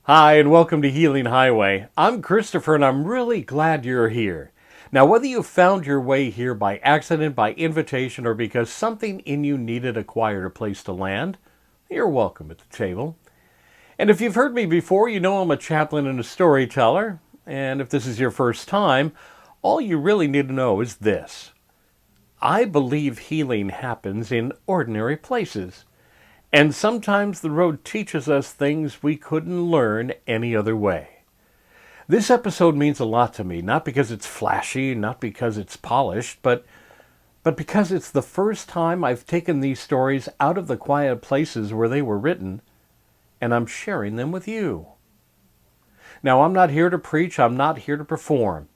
Hi, and welcome to Healing Highway. I'm Christopher, and I'm really glad you're here. Now, whether you found your way here by accident, by invitation, or because something in you needed a quieter place to land, you're welcome at the table. And if you've heard me before, you know I'm a chaplain and a storyteller. And if this is your first time, all you really need to know is this. I believe healing happens in ordinary places. And sometimes the road teaches us things we couldn't learn any other way. This episode means a lot to me, not because it's flashy, not because it's polished, but because it's the first time I've taken these stories out of the quiet places where they were written, and I'm sharing them with you. Now, I'm not here to preach, I'm not here to perform.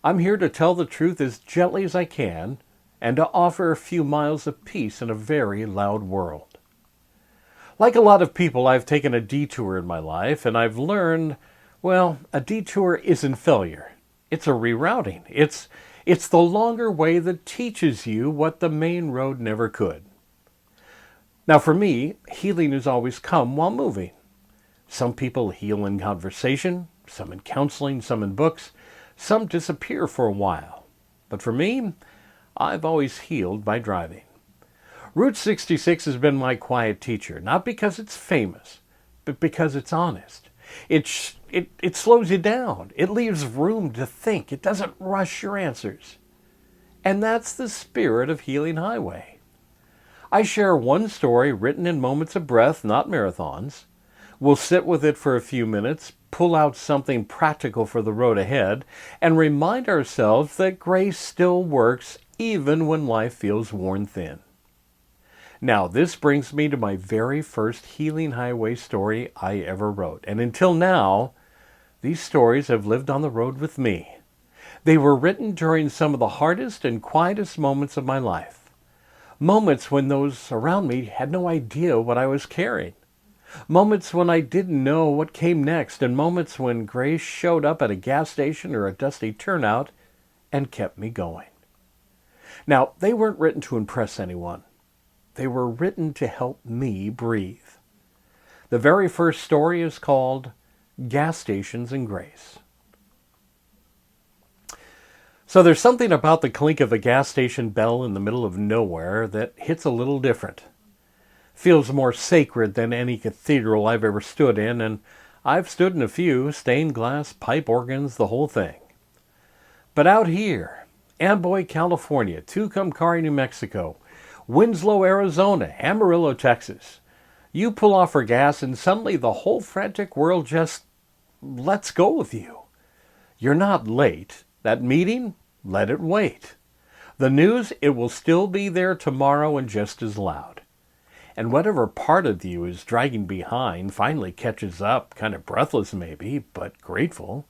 I'm here to tell the truth as gently as I can, and to offer a few miles of peace in a very loud world. Like a lot of people, I've taken a detour in my life, and I've learned, well, a detour isn't failure. It's a rerouting. It's the longer way that teaches you what the main road never could. Now, for me, healing has always come while moving. Some people heal in conversation, some in counseling, some in books, some disappear for a while. But for me, I've always healed by driving. Route 66 has been my quiet teacher, not because it's famous, but because it's honest. It slows you down. It leaves room to think. It doesn't rush your answers. And that's the spirit of Healing Highway. I share one story written in moments of breath, not marathons. We'll sit with it for a few minutes, pull out something practical for the road ahead, and remind ourselves that grace still works even when life feels worn thin. Now, this brings me to my very first Healing Highway story I ever wrote. And until now, these stories have lived on the road with me. They were written during some of the hardest and quietest moments of my life. Moments when those around me had no idea what I was carrying. Moments when I didn't know what came next. And moments when grace showed up at a gas station or a dusty turnout and kept me going. Now, they weren't written to impress anyone. They were written to help me breathe. The very first story is called Gas Stations and Grace. So there's something about the clink of a gas station bell in the middle of nowhere that hits a little different. Feels more sacred than any cathedral I've ever stood in, and I've stood in a few, stained glass, pipe organs, the whole thing. But out here, Amboy, California, Tucumcari, New Mexico, Winslow, Arizona, Amarillo, Texas. You pull off for gas and suddenly the whole frantic world just lets go of you. You're not late. That meeting, let it wait. The news, it will still be there tomorrow and just as loud. And whatever part of you is dragging behind finally catches up, kind of breathless maybe, but grateful.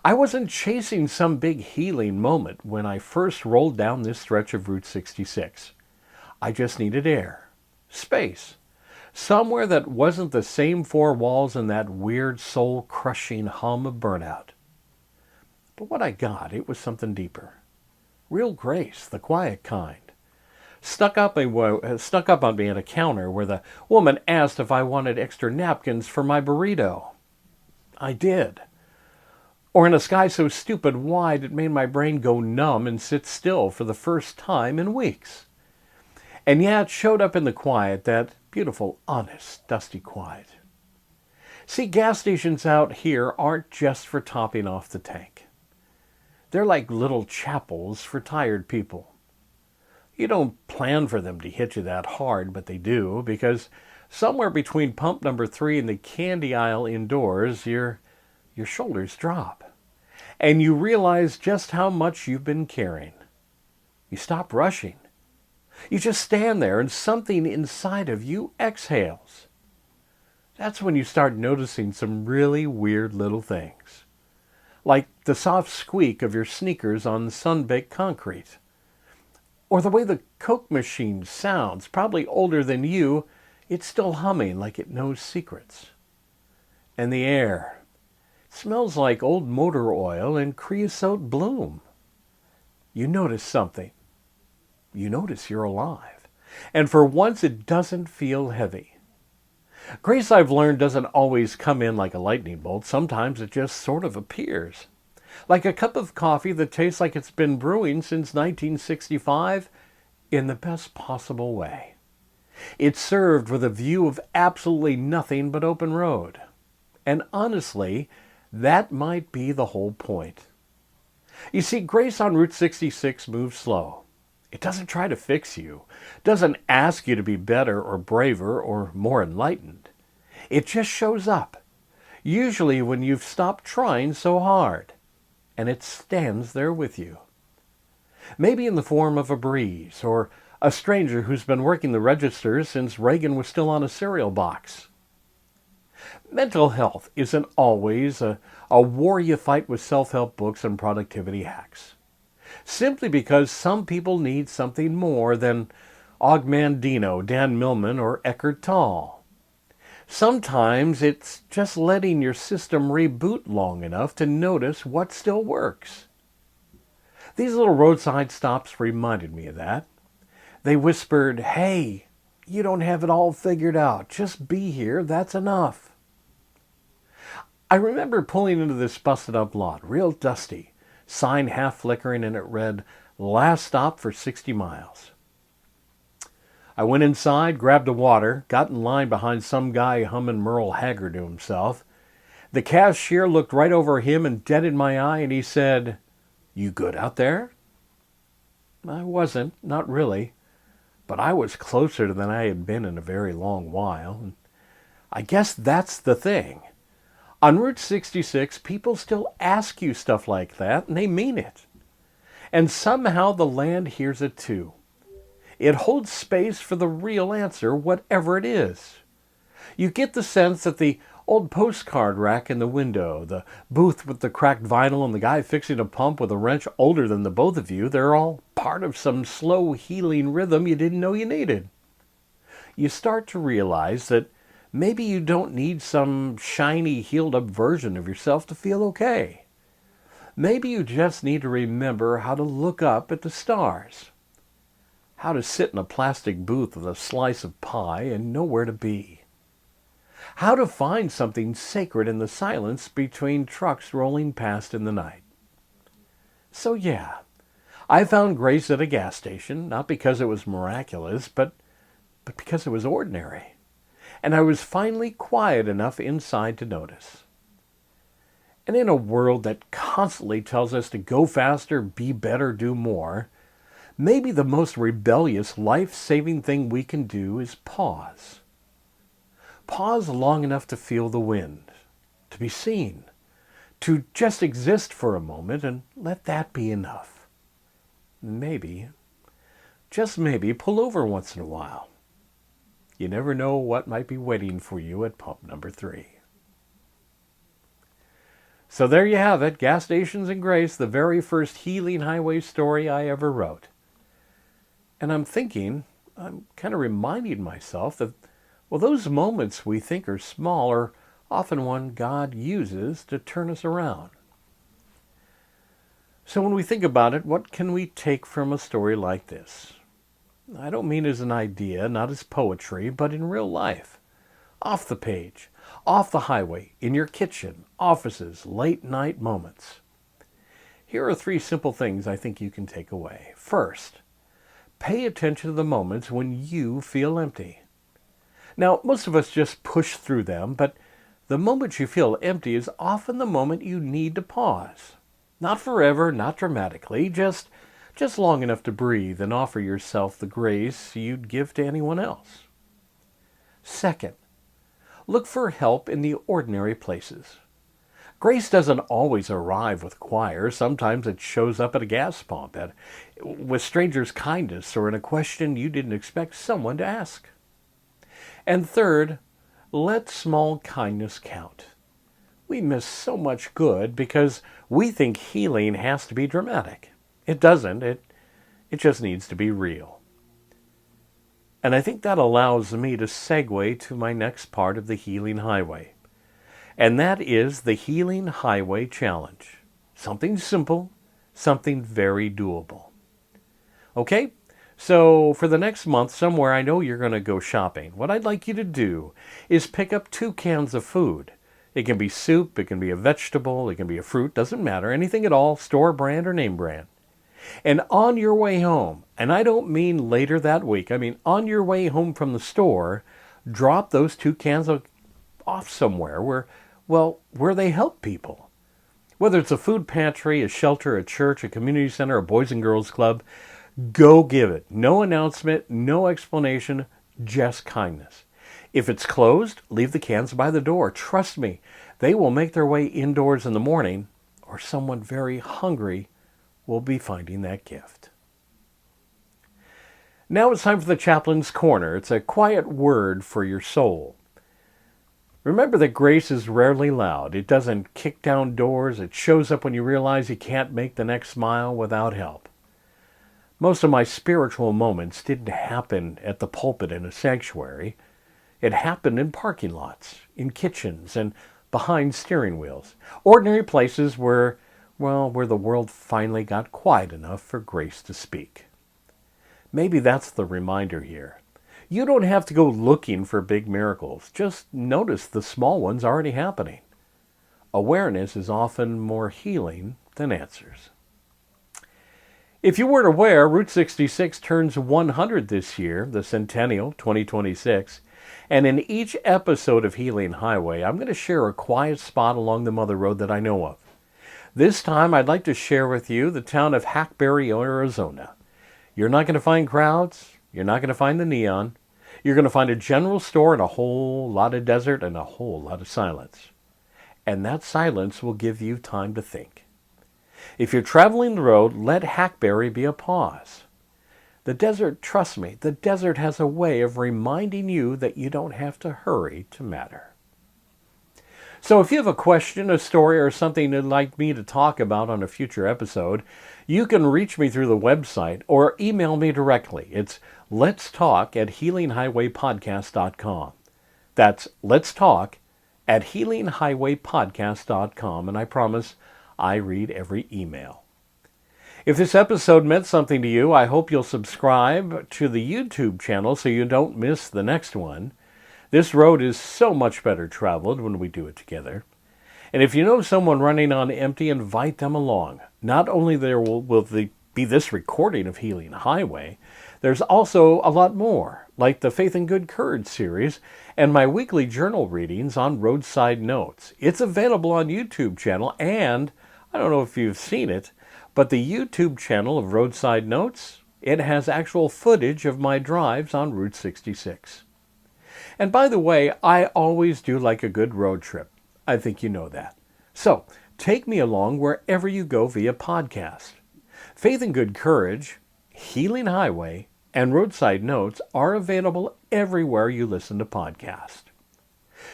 I wasn't chasing some big healing moment when I first rolled down this stretch of Route 66. I just needed air, space, somewhere that wasn't the same four walls and that weird soul-crushing hum of burnout. But what I got, it was something deeper. Real grace, the quiet kind. Stuck up on me at a counter where the woman asked if I wanted extra napkins for my burrito. I did. Or in a sky so stupid wide it made my brain go numb and sit still for the first time in weeks. And yeah, it showed up in the quiet, that beautiful, honest, dusty quiet. See, gas stations out here aren't just for topping off the tank. They're like little chapels for tired people. You don't plan for them to hit you that hard, but they do, because somewhere between pump number 3 and the candy aisle indoors, your shoulders drop. And you realize just how much you've been carrying. You stop rushing. You just stand there and something inside of you exhales. That's when you start noticing some really weird little things. Like the soft squeak of your sneakers on sun-baked concrete. Or the way the Coke machine sounds, probably older than you, it's still humming like it knows secrets. And the air. It smells like old motor oil and creosote bloom. You notice something. You notice you're alive. And for once it doesn't feel heavy. Grace, I've learned, doesn't always come in like a lightning bolt. Sometimes it just sort of appears. Like a cup of coffee that tastes like it's been brewing since 1965 in the best possible way. It's served with a view of absolutely nothing but open road. And honestly, that might be the whole point. You see, grace on Route 66 moves slow. It doesn't try to fix you, doesn't ask you to be better or braver or more enlightened. It just shows up, usually when you've stopped trying so hard, and it stands there with you. Maybe in the form of a breeze or a stranger who's been working the registers since Reagan was still on a cereal box. Mental health isn't always a war you fight with self-help books and productivity hacks. Simply because some people need something more than Og Mandino, Dan Millman, or Eckhart Tolle. Sometimes it's just letting your system reboot long enough to notice what still works. These little roadside stops reminded me of that. They whispered, "Hey, you don't have it all figured out. Just be here, that's enough." I remember pulling into this busted up lot, real dusty, sign half flickering, and it read, "Last stop for 60 miles. I went inside, grabbed a water, got in line behind some guy humming Merle Haggard to himself. The cashier looked right over him and dead in my eye, and he said, "You good out there?" I wasn't, not really, but I was closer than I had been in a very long while. And I guess that's the thing. On Route 66, people still ask you stuff like that, and they mean it. And somehow the land hears it too. It holds space for the real answer, whatever it is. You get the sense that the old postcard rack in the window, the booth with the cracked vinyl, and the guy fixing a pump with a wrench older than the both of you, they're all part of some slow healing rhythm you didn't know you needed. You start to realize that maybe you don't need some shiny, healed-up version of yourself to feel okay. Maybe you just need to remember how to look up at the stars. How to sit in a plastic booth with a slice of pie and know where to be. How to find something sacred in the silence between trucks rolling past in the night. So yeah, I found grace at a gas station, not because it was miraculous, but because it was ordinary. And I was finally quiet enough inside to notice. And in a world that constantly tells us to go faster, be better, do more, maybe the most rebellious, life-saving thing we can do is pause. Pause long enough to feel the wind, to be seen, to just exist for a moment and let that be enough. Maybe, just maybe, pull over once in a while. You never know what might be waiting for you at pump number 3. So there you have it, Gas Stations and Grace, the very first healing highway story I ever wrote. And I'm kind of reminding myself that, well, those moments we think are small are often one God uses to turn us around. So when we think about it, what can we take from a story like this? I don't mean as an idea, not as poetry, but in real life. Off the page, off the highway, in your kitchen, offices, late night moments. Here are 3 simple things I think you can take away. First, pay attention to the moments when you feel empty. Now, most of us just push through them, but the moment you feel empty is often the moment you need to pause. Not forever, not dramatically, just long enough to breathe and offer yourself the grace you'd give to anyone else. Second, look for help in the ordinary places. Grace doesn't always arrive with choir. Sometimes it shows up at a gas pump, with strangers' kindness, or in a question you didn't expect someone to ask. And third, let small kindness count. We miss so much good because we think healing has to be dramatic. It doesn't. It just needs to be real. And I think that allows me to segue to my next part of the Healing Highway. And that is the Healing Highway Challenge. Something simple, something very doable. Okay, So for the next month, somewhere I know you're going to go shopping. What I'd like you to do is pick up 2 cans of food. It can be soup, it can be a vegetable, it can be a fruit, doesn't matter, anything at all, store brand or name brand. And on your way home, and I don't mean later that week, I mean on your way home from the store, drop those 2 cans off somewhere where they help people. Whether it's a food pantry, a shelter, a church, a community center, a boys and girls club, go give it. No announcement, no explanation, just kindness. If it's closed, leave the cans by the door. Trust me, they will make their way indoors in the morning, or someone very hungry will be finding that gift. Now it's time for the Chaplain's Corner. It's a quiet word for your soul. Remember that grace is rarely loud. It doesn't kick down doors. It shows up when you realize you can't make the next mile without help. Most of my spiritual moments didn't happen at the pulpit in a sanctuary. It happened in parking lots, in kitchens, and behind steering wheels. Ordinary places where the world finally got quiet enough for grace to speak. Maybe that's the reminder here. You don't have to go looking for big miracles. Just notice the small ones already happening. Awareness is often more healing than answers. If you weren't aware, Route 66 turns 100 this year, the Centennial 2026. And in each episode of Healing Highway, I'm going to share a quiet spot along the Mother Road that I know of. This time, I'd like to share with you the town of Hackberry, Arizona. You're not going to find crowds. You're not going to find the neon. You're going to find a general store and a whole lot of desert and a whole lot of silence. And that silence will give you time to think. If you're traveling the road, let Hackberry be a pause. The desert, trust me, the desert has a way of reminding you that you don't have to hurry to matter. So if you have a question, a story, or something you'd like me to talk about on a future episode, you can reach me through the website or email me directly. It's letstalk@healinghighwaypodcast.com. That's letstalk@healinghighwaypodcast.com, and I promise I read every email. If this episode meant something to you, I hope you'll subscribe to the YouTube channel so you don't miss the next one. This road is so much better traveled when we do it together. And if you know someone running on empty, invite them along. Not only will be this recording of Healing Highway, there's also a lot more, like the Faith and Good Courage series and my weekly journal readings on Roadside Notes. It's available on YouTube channel, and I don't know if you've seen it, but the YouTube channel of Roadside Notes, it has actual footage of my drives on Route 66. And by the way, I always do like a good road trip. I think you know that. So, take me along wherever you go via podcast. Faith and Good Courage, Healing Highway, and Roadside Notes are available everywhere you listen to podcasts.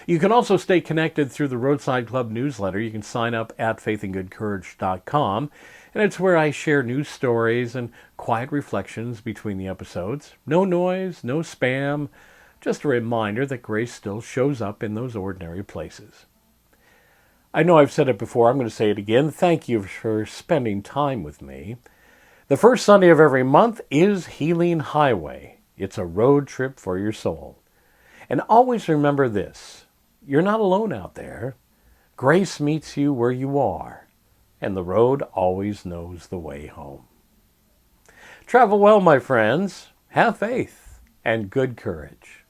You can also stay connected through the Roadside Club newsletter. You can sign up at faithandgoodcourage.com, and it's where I share news stories and quiet reflections between the episodes. No noise, no spam, just a reminder that grace still shows up in those ordinary places. I know I've said it before, I'm going to say it again. Thank you for spending time with me. The first Sunday of every month is Healing Highway. It's a road trip for your soul. And always remember this, you're not alone out there. Grace meets you where you are, and the road always knows the way home. Travel well, my friends. Have faith and good courage.